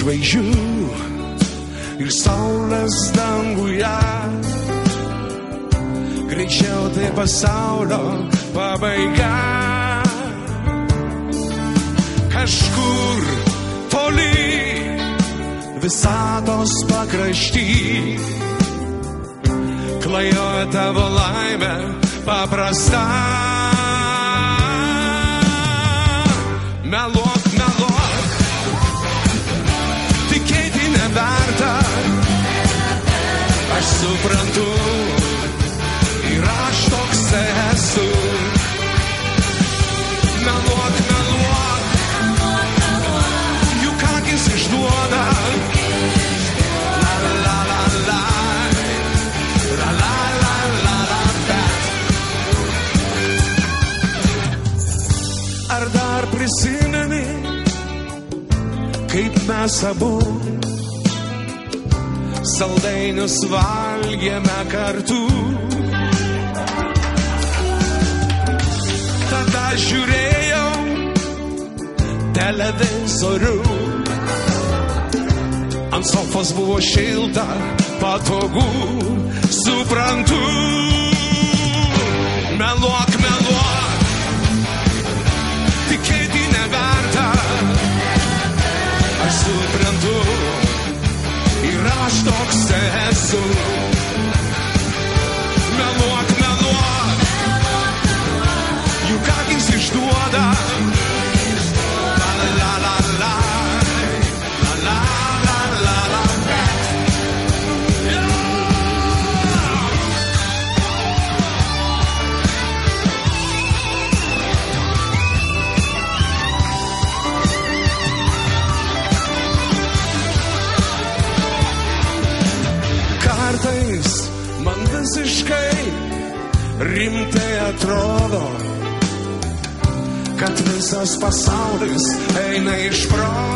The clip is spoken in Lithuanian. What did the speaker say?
žvaigždžių ir saulės danguje. Greičiau tai pasaulio pabaiga. Kažkur toli visatos pakrašty klajoja tavo laimė paprasta. Meluok, meluok, tikėti neverta. Aš suprantu, ir aš toks esu. Meluok, meluok, juk akis išduoda. La la la la, la la la la la, bet ar dar prisimeni, kaip mes abu saldainius valgėme kartu? Tada žiūrėjau televizorių, ant sofos buvo šilta, patogu, suprantu. Meluok, meluok, tikėti neverta. Aš suprantu, ir aš toks esu. Meluok, meluok, juk akis išduoda. La la la la, la la la la la, kartais man visiškai rimtai atrodo, kad visas pasaulis eina iš proto.